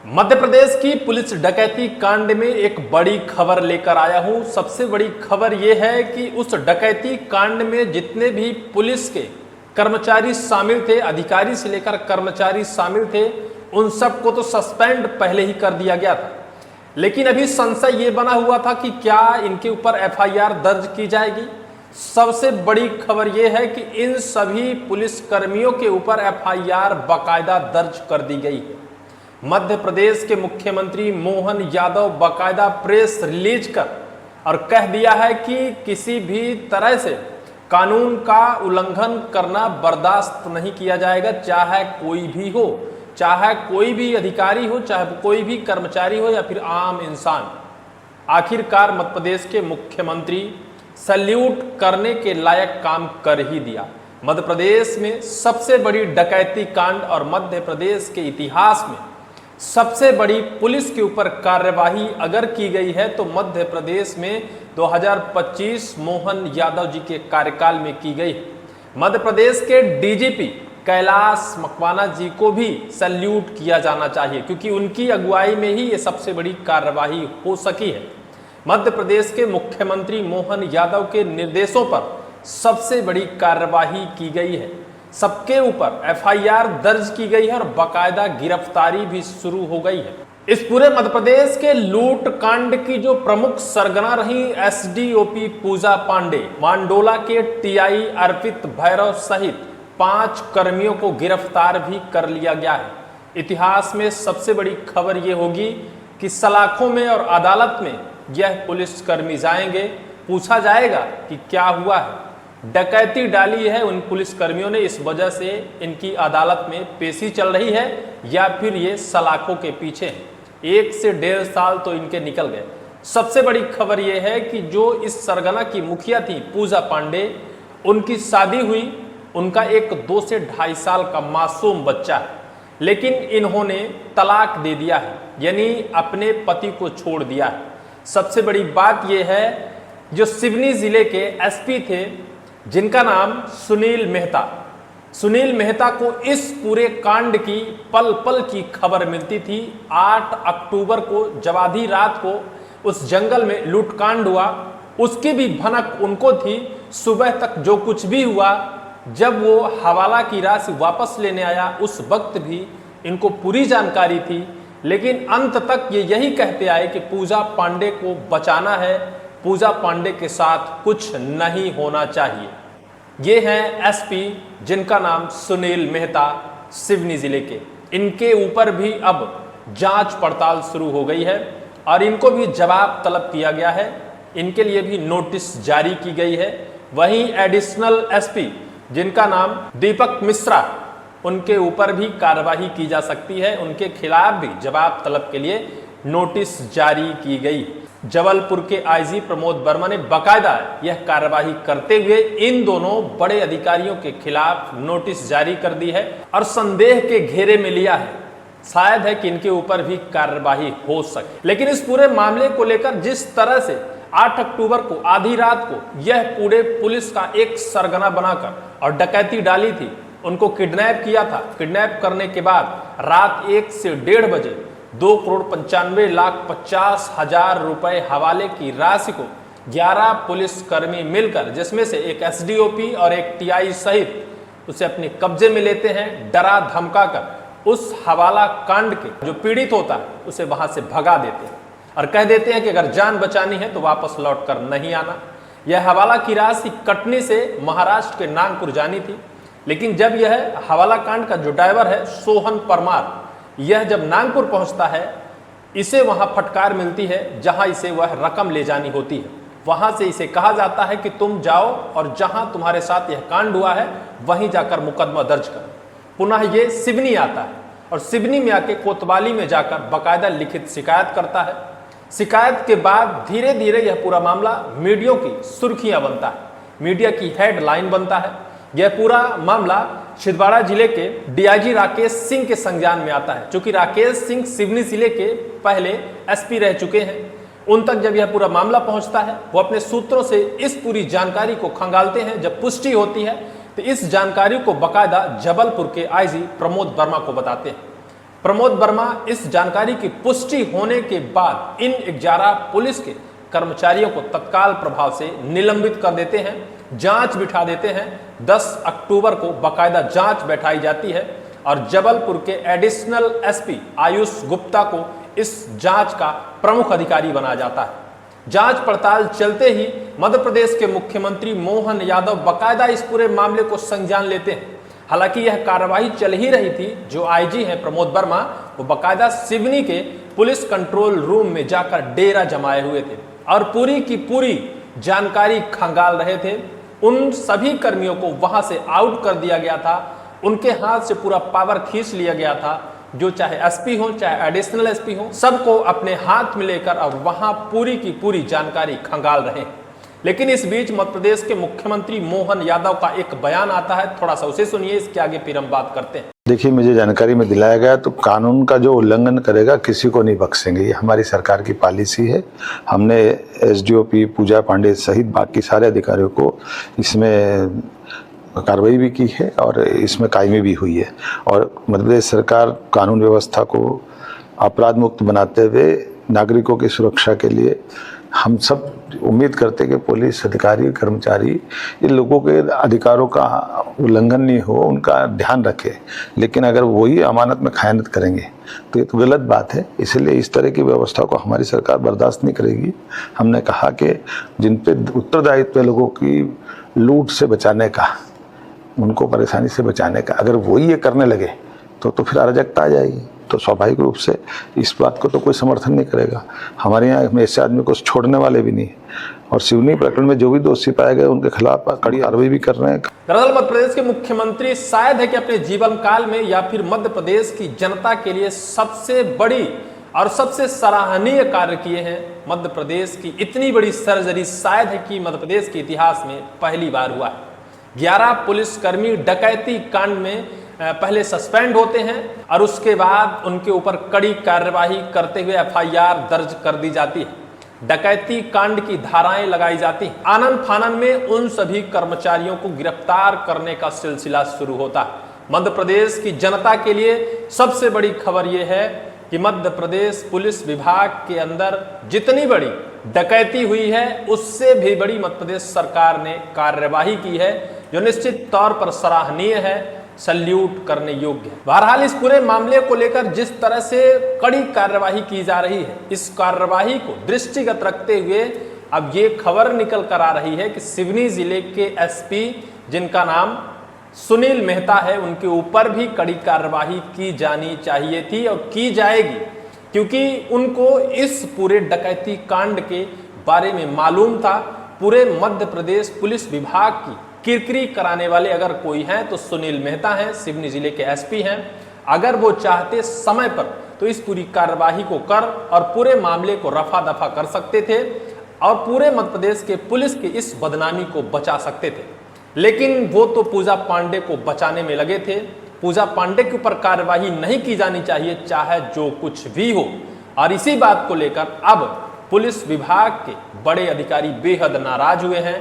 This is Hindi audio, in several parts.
मध्य प्रदेश की पुलिस डकैती कांड में एक बड़ी खबर लेकर आया हूं। सबसे बड़ी खबर यह है कि उस डकैती कांड में जितने भी पुलिस के कर्मचारी शामिल थे, अधिकारी से लेकर कर्मचारी शामिल थे, उन सबको तो सस्पेंड पहले ही कर दिया गया था। लेकिन अभी संशय ये बना हुआ था कि क्या इनके ऊपर एफआईआर दर्ज की जाएगी। सबसे बड़ी खबर यह है कि इन सभी पुलिस कर्मियों के ऊपर एफआईआर बाकायदा दर्ज कर दी गई है। मध्य प्रदेश के मुख्यमंत्री मोहन यादव बाकायदा प्रेस रिलीज कर और कह दिया है कि किसी भी तरह से कानून का उल्लंघन करना बर्दाश्त नहीं किया जाएगा, चाहे कोई भी हो, चाहे कोई भी अधिकारी हो, चाहे कोई भी कर्मचारी हो या फिर आम इंसान। आखिरकार मध्य प्रदेश के मुख्यमंत्री सैल्यूट करने के लायक काम कर ही दिया। मध्य प्रदेश में सबसे बड़ी डकैती कांड और मध्य प्रदेश के इतिहास में सबसे बड़ी पुलिस के ऊपर कार्यवाही अगर की गई है तो मध्य प्रदेश में 2025 मोहन यादव जी के कार्यकाल में की गई है। मध्य प्रदेश के डीजीपी कैलाश मकवाना जी को भी सैल्यूट किया जाना चाहिए, क्योंकि उनकी अगुवाई में ही ये सबसे बड़ी कार्यवाही हो सकी है। मध्य प्रदेश के मुख्यमंत्री मोहन यादव के निर्देशों पर सबसे बड़ी कार्यवाही की गई है। सबके ऊपर एफआईआर दर्ज की गई है और बाकायदा गिरफ्तारी भी शुरू हो गई है। इस पूरे मध्य प्रदेश के लूट कांड की जो प्रमुख सरगना रही एसडीओपी पूजा पांडे, मांडोला के टीआई अर्पित भैरव सहित 5 कर्मियों को गिरफ्तार भी कर लिया गया है। इतिहास में सबसे बड़ी खबर यह होगी कि सलाखों में और अदालत में यह पुलिसकर्मी जाएंगे, पूछा जाएगा कि क्या हुआ है, डकैती डाली है उन पुलिसकर्मियों ने, इस वजह से इनकी अदालत में पेशी चल रही है, या फिर ये सलाखों के पीछे हैं। 1 से 1.5 साल तो इनके निकल गए। सबसे बड़ी खबर यह है कि जो इस सरगना की मुखिया थी पूजा पांडे, उनकी शादी हुई, उनका एक 2 से 2.5 साल का मासूम बच्चा है, लेकिन इन्होंने तलाक दे दिया है, यानी अपने पति को छोड़ दिया है। सबसे बड़ी बात यह है, जो सिवनी जिले के एसपी थे जिनका नाम सुनील मेहता को इस पूरे कांड की पल पल की खबर मिलती थी। 8 अक्टूबर को जब आधी रात को उस जंगल में लूटकांड हुआ, उसकी भी भनक उनको थी। सुबह तक जो कुछ भी हुआ, जब वो हवाला की राशि वापस लेने आया, उस वक्त भी इनको पूरी जानकारी थी। लेकिन अंत तक ये यही कहते आए कि पूजा पांडे को बचाना है, पूजा पांडे के साथ कुछ नहीं होना चाहिए। ये हैं एसपी जिनका नाम सुनील मेहता, सिवनी जिले के। इनके ऊपर भी अब जांच पड़ताल शुरू हो गई है और इनको भी जवाब तलब किया गया है। इनके लिए भी नोटिस जारी की गई है। वहीं एडिशनल एसपी जिनका नाम दीपक मिश्रा, उनके ऊपर भी कार्रवाई की जा सकती है। उनके खिलाफ भी जवाब तलब के लिए नोटिस जारी की गई। जबलपुर के आईजी प्रमोद वर्मा ने बाकायदा यह कार्यवाही करते हुए इन दोनों बड़े अधिकारियों के खिलाफ नोटिस जारी कर दी है और संदेह के घेरे में लिया है। शायद है कि इनके ऊपर भी कार्यवाही हो सके। लेकिन इस पूरे मामले को लेकर जिस तरह से 8 अक्टूबर को आधी रात को यह पूरे पुलिस का एक सरगना बनाकर और डकैती डाली थी, उनको किडनैप किया था। किडनैप करने के बाद रात 1 से 1.5 बजे 2,95,50,000 रुपए हवाले की राशि को 11 पुलिसकर्मी मिलकर, जिसमें से एक एसडीओपी और एक टीआई सहित, उसे अपने कब्जे में लेते हैं। डरा धमका कर उस हवाला कांड के जो पीड़ित होता है उसे वहां से भगा देते हैं और कह देते हैं कि अगर जान बचानी है तो वापस लौट कर नहीं आना। यह हवाला की राशि कटनी से महाराष्ट्र के नागपुर जानी थी, लेकिन जब यह हवाला कांड का जो ड्राइवर है सोहन परमार, यह जब नागपुर पहुंचता है, इसे वहां फटकार मिलती है जहां इसे वह रकम ले जानी होती है। वहां से इसे कहा जाता है कि तुम जाओ और जहां तुम्हारे साथ यह कांड हुआ है वहीं जाकर मुकदमा दर्ज करो। पुनः ये सिवनी आता है और सिवनी में आके कोतवाली में जाकर बाकायदा लिखित शिकायत करता है। शिकायत के बाद धीरे धीरे यह पूरा मामला मीडिया की सुर्खियां बनता है, मीडिया की हेडलाइन बनता है। यह पूरा मामला छिंदवाड़ा जिले के डीआईजी राकेश सिंह के संज्ञान में आता है। चूंकि राकेश सिंह सिवनी जिले के पहले एसपी रह चुके हैं, उन तक जब यह पूरा मामला पहुंचता है, वो अपने सूत्रों से इस पूरी जानकारी को खंगालते हैं। जब पुष्टि होती है तो इस जानकारी को बाकायदा जबलपुर के आईजी प्रमोद वर्मा को बताते हैं। प्रमोद वर्मा इस जानकारी की पुष्टि होने के बाद इन 11 पुलिस के कर्मचारियों को तत्काल प्रभाव से निलंबित कर देते हैं, जांच बिठा देते हैं। 10 अक्टूबर को बाकायदा जांच बैठाई जाती है और जबलपुर के एडिशनल एसपी आयुष गुप्ता को इस जांच का प्रमुख अधिकारी बनाया जाता है। जांच पड़ताल चलते ही मध्य प्रदेश के मुख्यमंत्री मोहन यादव बाकायदा इस पूरे मामले को संज्ञान लेते हैं। हालांकि यह कार्रवाई चल ही रही थी। जो आईजी हैं प्रमोद वर्मा, वो बाकायदा सिवनी के पुलिस कंट्रोल रूम में जाकर डेरा जमाए हुए थे और पूरी की पूरी जानकारी खंगाल रहे थे। उन सभी कर्मियों को वहां से आउट कर दिया गया था, उनके हाथ से पूरा पावर खींच लिया गया था। जो चाहे एसपी हो चाहे एडिशनल एसपी हो, सबको अपने हाथ में लेकर अब वहां पूरी की पूरी जानकारी खंगाल रहे हैं। लेकिन इस बीच मध्य प्रदेश के मुख्यमंत्री मोहन यादव का एक बयान आता है, थोड़ा सा उसे सुनिए, इसके आगे फिर हम बात करते हैं। देखिए, मुझे जानकारी में दिलाया गया तो कानून का जो उल्लंघन करेगा किसी को नहीं बख्शेंगे, ये हमारी सरकार की पॉलिसी है। हमने एसडीओपी पूजा पांडे सहित बाकी सारे अधिकारियों को इसमें कार्रवाई भी की है और इसमें कायमी भी हुई है। और मध्य प्रदेश सरकार कानून व्यवस्था को अपराध मुक्त बनाते हुए नागरिकों की सुरक्षा के लिए हम सब उम्मीद करते हैं कि पुलिस अधिकारी कर्मचारी इन लोगों के अधिकारों का उल्लंघन नहीं हो, उनका ध्यान रखे। लेकिन अगर वही अमानत में खयानत करेंगे तो ये तो गलत बात है। इसलिए इस तरह की व्यवस्था को हमारी सरकार बर्दाश्त नहीं करेगी। हमने कहा कि जिन पे उत्तरदायित्व है लोगों की लूट से बचाने का, उनको परेशानी से बचाने का, अगर वही ये करने लगे तो फिर अराजकता आ जाएगी। तो स्वाभाविक रूप से इस बात को तो कोई समर्थन नहीं करेगा। हमारे यहाँ में ऐसे आदमी को छोड़ने वाले भी नहीं, और सिवनी प्रकरण में जो भी दोषी पाए गए उनके खिलाफ कड़ी कार्रवाई भी कर रहे हैं। दरअसल मध्य प्रदेश के मुख्यमंत्री शायद है कि अपने जीवन काल में या फिर मध्य प्रदेश की जनता के लिए सबसे बड़ी और सबसे सराहनीय कार्य किए हैं। मध्य प्रदेश की इतनी बड़ी सर्जरी शायद है कि मध्य प्रदेश के इतिहास में पहली बार हुआ है। 11 पुलिसकर्मी डकैती कांड में पहले सस्पेंड होते हैं और उसके बाद उनके ऊपर कड़ी कार्यवाही करते हुए एफआईआर दर्ज कर दी जाती है। डकैती कांड की धाराएं लगाई जाती हैं। आनन फानन में उन सभी कर्मचारियों को गिरफ्तार करने का सिलसिला शुरू होता है। मध्य प्रदेश की जनता के लिए सबसे बड़ी खबर यह है कि मध्य प्रदेश पुलिस विभाग के अंदर जितनी बड़ी डकैती हुई है उससे भी बड़ी मध्य प्रदेश सरकार ने कार्यवाही की है, जो निश्चित तौर पर सराहनीय है, सल्यूट करने योग्य है। बहरहाल इस पूरे मामले को लेकर जिस तरह से कड़ी कार्यवाही की जा रही है, इस कार्यवाही को दृष्टिगत रखते हुए अब ये खबर निकल कर आ रही है कि सिवनी जिले के एसपी जिनका नाम सुनील मेहता है, उनके ऊपर भी कड़ी कार्यवाही की जानी चाहिए थी और की जाएगी, क्योंकि उनको इस पूरे डकैती कांड के बारे में मालूम था। पूरे मध्य प्रदेश पुलिस विभाग की किरकिरी कराने वाले अगर कोई हैं तो सुनील मेहता हैं, सिवनी जिले के एसपी हैं। अगर वो चाहते समय पर तो इस पूरी कार्यवाही को कर और पूरे मामले को रफा दफा कर सकते थे और पूरे मध्य प्रदेश के पुलिस की इस बदनामी को बचा सकते थे। लेकिन वो तो पूजा पांडे को बचाने में लगे थे। पूजा पांडे के ऊपर कार्यवाही नहीं की जानी चाहिए, चाहे जो कुछ भी हो। और इसी बात को लेकर अब पुलिस विभाग के बड़े अधिकारी बेहद नाराज हुए हैं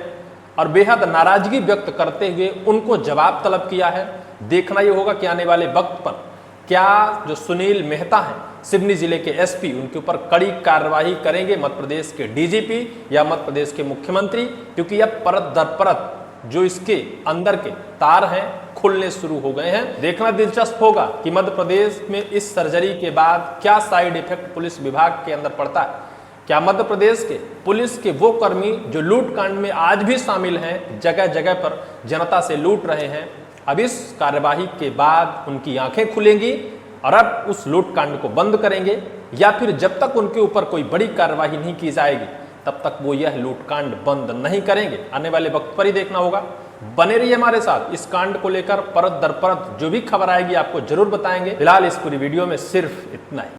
और बेहद नाराजगी व्यक्त करते हुए उनको जवाब तलब किया है। देखना ये होगा कि आने वाले वक्त पर क्या जो सुनील मेहता हैं, सिवनी जिले के एसपी, उनके ऊपर कड़ी कार्यवाही करेंगे मध्य प्रदेश के डीजीपी या मध्य प्रदेश के मुख्यमंत्री, क्योंकि अब परत दर परत जो इसके अंदर के तार हैं खुलने शुरू हो गए हैं। देखना दिलचस्प होगा कि मध्य प्रदेश में इस सर्जरी के बाद क्या साइड इफेक्ट पुलिस विभाग के अंदर पड़ता है। क्या मध्य प्रदेश के पुलिस के वो कर्मी जो लूट कांड में आज भी शामिल हैं, जगह जगह पर जनता से लूट रहे हैं, अब इस कार्यवाही के बाद उनकी आंखें खुलेंगी और अब उस लूट कांड को बंद करेंगे, या फिर जब तक उनके ऊपर कोई बड़ी कार्यवाही नहीं की जाएगी तब तक वो यह लूटकांड बंद नहीं करेंगे। आने वाले वक्त पर ही देखना होगा। बने रहिए हमारे साथ, इस कांड को लेकर परत दर परत जो भी खबर आएगी आपको जरूर बताएंगे। फिलहाल इस पूरी वीडियो में सिर्फ इतना ही।